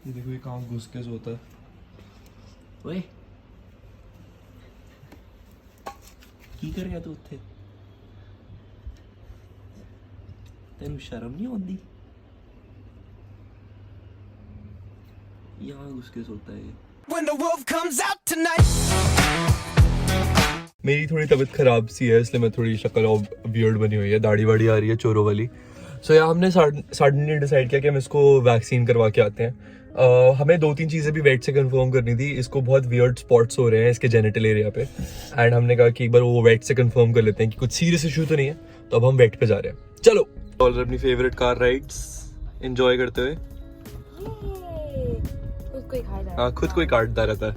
ये देखो ये कहाँ घुस के सोता है। ओए की कर रहा तू उत्थे? तेन शर्म नहीं आती? यहाँ घुस के सोता है। When the wolf comes out tonight. मेरी थोड़ी तबीयत खराब सी है इसलिए मैं थोड़ी शक्ल और बियर्ड बनी हुई है, दाढ़ी वाड़ी आ रही है चोरों वाली। सो यार हमने सडनली डिसाइड किया कि हम इसको वैक्सीन करवा के आते हैं। हमें 2-3 चीज़ें भी वेट से कंफर्म करनी थी। इसको बहुत वियर्ड स्पॉट्स हो रहे हैं इसके जेनिटल एरिया पे, एंड हमने कहा कि एक बार वो वेट से कंफर्म कर लेते हैं कि कुछ सीरियस इशू तो नहीं है, तो अब हम वेट पे जा रहे हैं। चलो और अपनी फेवरेट कार राइड्स एंजॉय करते हुए। हाँ खुद को ही काटता रहता है।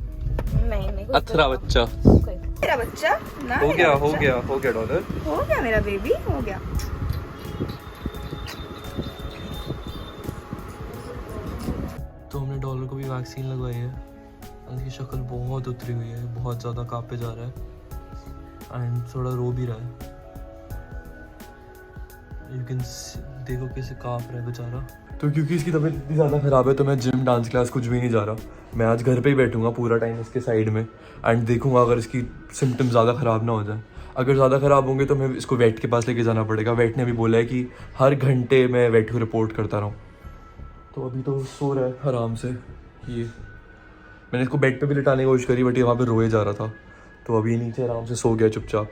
नहीं अथरा बच्चा। मेरा बच्चा ना, हो मेरा गया बच्चा। हो गया डॉलर, हो गया मेरा बेबी, हो गया। तो हमने डॉलर को भी वैक्सीन लगवाई है। उसकी शक्ल बहुत उतरी हुई है, बहुत ज़्यादा कांपे जा रहा है एंड थोड़ा रो भी रहा है। यू कैन देखो कैसे कांप रहा है बेचारा। तो क्योंकि इसकी तबीयत इतनी ज़्यादा ख़राब है तो मैं जिम डांस क्लास कुछ भी नहीं जा रहा। मैं आज घर पे ही बैठूंगा पूरा टाइम इसके साइड में एंड देखूंगा अगर इसकी सिम्टम्स ज़्यादा ख़राब ना हो जाए। अगर ज़्यादा ख़राब होंगे तो मैं इसको वेट के पास लेके जाना पड़ेगा। वेट ने भी बोला है कि हर घंटे मैं वेट को रिपोर्ट करता रहूँ। तो अभी तो सो रहा है आराम से। ये मैंने इसको बेड पे भी लिटाने की कोशिश करी बट ये वहाँ पे रोए जा रहा था, तो अभी नीचे आराम से सो गया चुपचाप।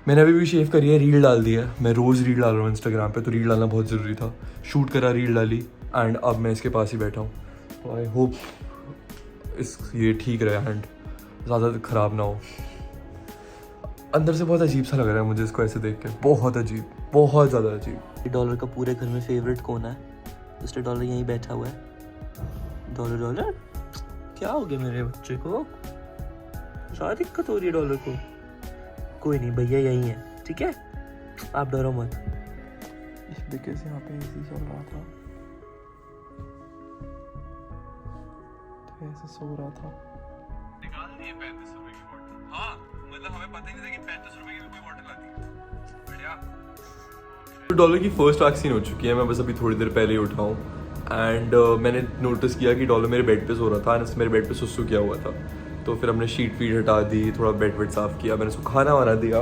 मैंने अभी भी शेव करी है, रील डाल दी है। मैं रोज़ रील डाल रहा हूँ इंस्टाग्राम पे, तो रील डालना बहुत ज़रूरी था। शूट करा, रील डाली एंड अब मैं इसके पास ही बैठा हूँ। तो आई होप ये ठीक रहे एंड ज़्यादा ख़राब ना हो। अंदर से बहुत अजीब सा लग रहा है मुझे इसको ऐसे देख के, बहुत अजीब, बहुत ज़्यादा अजीब। डॉलर का पूरे घर में फेवरेट कौन है? मिस्टर डॉलर यहीं बैठा हुआ है। डॉलर डॉलर क्या हो गया मेरे बच्चे को? क्या दिक्कत हो रही है डॉलर को? कोई नहीं, भैया यहीं है, ठीक है, आप डरो मत। बिकॉज़ यहाँ पे एसी चल रहा था तो ऐसे सो रहा था। निकाल दिए 35 रुपए की बोतल। हाँ मतलब हमें पता ही नहीं था कि 35 रुपए की भी कोई बोतल आती है। बढ़िया। डॉलर की फर्स्ट वैक्सीन हो चुकी है, मैं बस अभी थोड़ी देर पहले ही उठा हूँ एंड मैंने नोटिस किया कि डॉलर मेरे बेड पे सो रहा था एंड मेरे बेड पे सुसु किया हुआ था। तो फिर हमने शीट फीट हटा दी, थोड़ा बेड वेड साफ़ किया, मैंने उसको खाना वाना दिया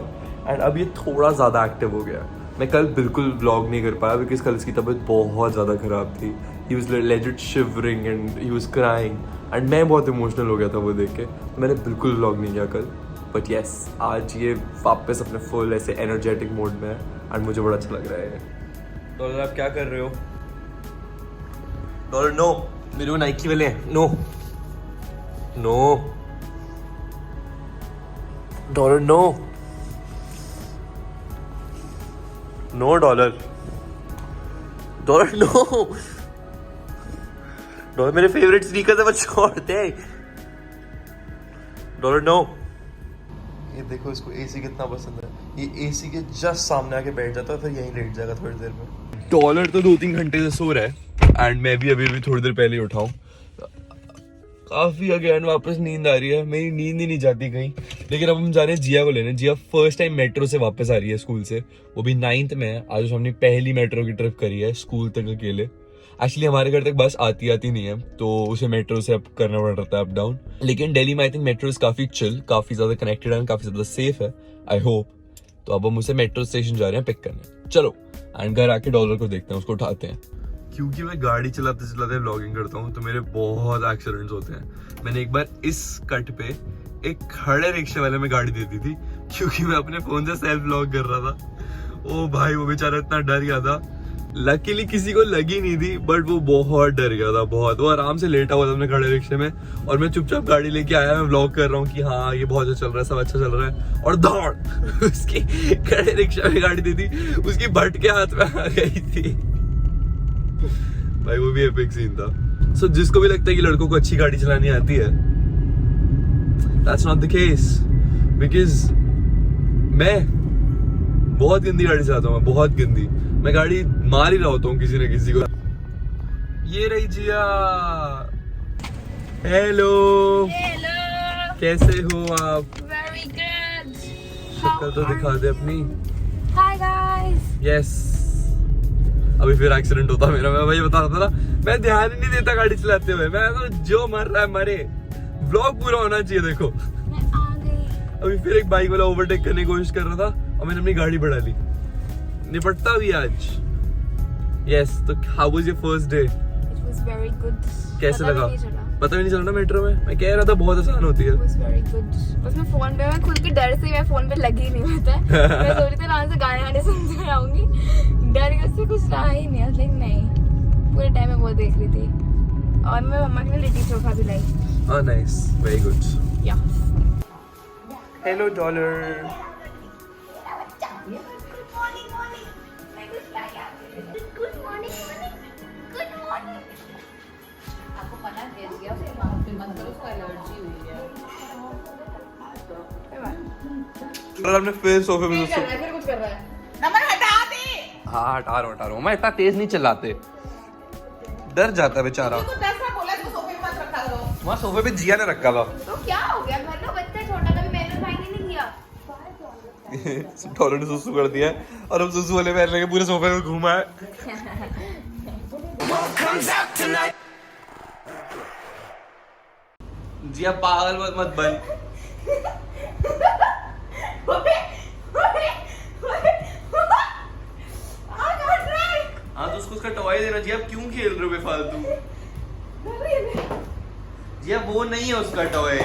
एंड अब ये थोड़ा ज़्यादा एक्टिव हो गया। मैं कल बिल्कुल व्लॉग नहीं कर पाया बिकॉज कल इसकी तबीयत बहुत ज़्यादा ख़राब थी। He was legit shivering and he was crying and मैं बहुत इमोशनल हो गया था वो देख के, तो मैंने बिल्कुल व्लॉग नहीं किया कल। बट येस आज ये वापस अपने फुल ऐसे एनर्जेटिक मोड में है एंड मुझे बड़ा अच्छा लग रहा है। डॉलर आप क्या कर रहे हो? डॉलर नो, मेरे को नाइकी वाले हैं, no no dollar no no dollar dollar no dollar मेरे फेवरेट स्नीकर्स है, बस छोड़ दे डॉलर नो। ये देखो इसको एसी कितना पसंद है, ये एसी के जस्ट सामने आके बैठ जाता है, फिर यहीं लेट जाएगा थोड़ी देर में। डॉलर तो 2-3 घंटे से सो रहा है एंड मैं भी अभी थोड़ी देर पहले उठा हूँ। काफी अगेन वापस नींद आ रही है, मेरी नींद ही नहीं जाती कहीं। लेकिन अब हम जा रहे हैं जिया को लेने। जिया फर्स्ट टाइम मेट्रो से वापस आ रही है स्कूल से, वो भी 9th में है। आज हमने पहली मेट्रो की ट्रिप करी है स्कूल तक अकेले। एक्चुअली हमारे घर तक बस आती नहीं है तो उसे मेट्रो से अब करना पड़ रहा है अप डाउन। लेकिन दिल्ली में आई थिंक मेट्रो इज काफी चिल, काफी ज्यादा कनेक्टेड एंड काफी ज्यादा सेफ है, आई होप। तो अब हम उसे मेट्रो स्टेशन जा रहे हैं पिक करने। चलो एंड घर आके डॉलर को देखते हैं, उसको उठाते हैं। क्योंकि मैं गाड़ी चलाते चलाते व्लॉगिंग करता हूँ तो मेरे बहुत एक्सीडेंट्स होते हैं। मैंने एक बार इस कट पे एक खड़े रिक्शे वाले में गाड़ी दे दी थी क्योंकि मैं अपने फोन से सेल्फ व्लॉग कर रहा था। ओ भाई वो बेचारा इतना डर गया था। लकीली किसी को लगी नहीं थी बट वो बहुत डर गया था, बहुत। वो आराम से लेटा हुआ था अपने खड़े रिक्शे में और मैं चुपचाप गाड़ी लेके आया, मैं व्लॉग कर रहा हूँ कि हाँ ये बहुत अच्छा चल रहा है, सब अच्छा चल रहा है, और दौड़ उसकी खड़े रिक्शा में गाड़ी दी थी, उसकी भट के हाथ में आ गई थी भाई। वो भी एपिक सीन था। सो जिसको भी लगता है कि लड़कों को अच्छी गाड़ी चलानी आती है, that's not the case, because मैं बहुत गंदी गाड़ी चलाता हूँ, बहुत गंदी। मैं गाड़ी मार ही रहा होता हूँ किसी न किसी को। ये रही जिया। हेलो कैसे हो आप? Very good. शक्ल तो दिखा दे अपनी। Hi guys. यस अभी फिर एक्सीडेंट होता मेरा। मैं वही बता रहा था ना, मैं ध्यान ही नहीं देता गाड़ी चलाते हुए, मैं तो जो मर रहा है मरे, व्लॉग पूरा होना चाहिए। देखो मैं आ गई। अभी फिर एक बाइक वाला ओवरटेक करने की कोशिश कर रहा था और मैंने अपनी गाड़ी बढ़ा ली, निपटता भी आज। यस, तो how was your first day? It was very good. कैसे पता भी लगा? नहीं चला। पता भी नहीं चला ना मेट्रो में, मैं कह रहा था बहुत आसान होती है। It was very good. बस मैं फोन पे, मैं खुद के डर से मैं फोन पे लगी ही नहीं होता है। मैं सोच रही थी आराम से गाने वाने सुनते आऊंगी, डर के उससे कुछ रहा ही नहीं। लेकिन नहीं, पूरे टाइम में वो देख रही थी और मैं मम्मा के लिए लिट्टी चोखा भी लाई। Oh nice, very good. या Hello dollar. और आपने फिर सोफे पे फिर कुछ कर रहा है। हाँ हटा रहा हूँ, मैं इतना तेज नहीं चलाते, डर जाता बेचारा। वहाँ सोफे पे जिया ने रखा था। तो क्या हो गया, घर का बच्चा छोटा, कभी मैंने भाई नहीं किया। डॉलर ने सुसु कर दिया है और हम सुसु वाले पैर लेके पूरे सोफे में घूमा है। Comes out tonight. जिया पागल मत बन। हाँ तो उसका टॉय देना जी, आप क्यों खेल रहे हो बेफालतू? जी वो नहीं है उसका टॉय।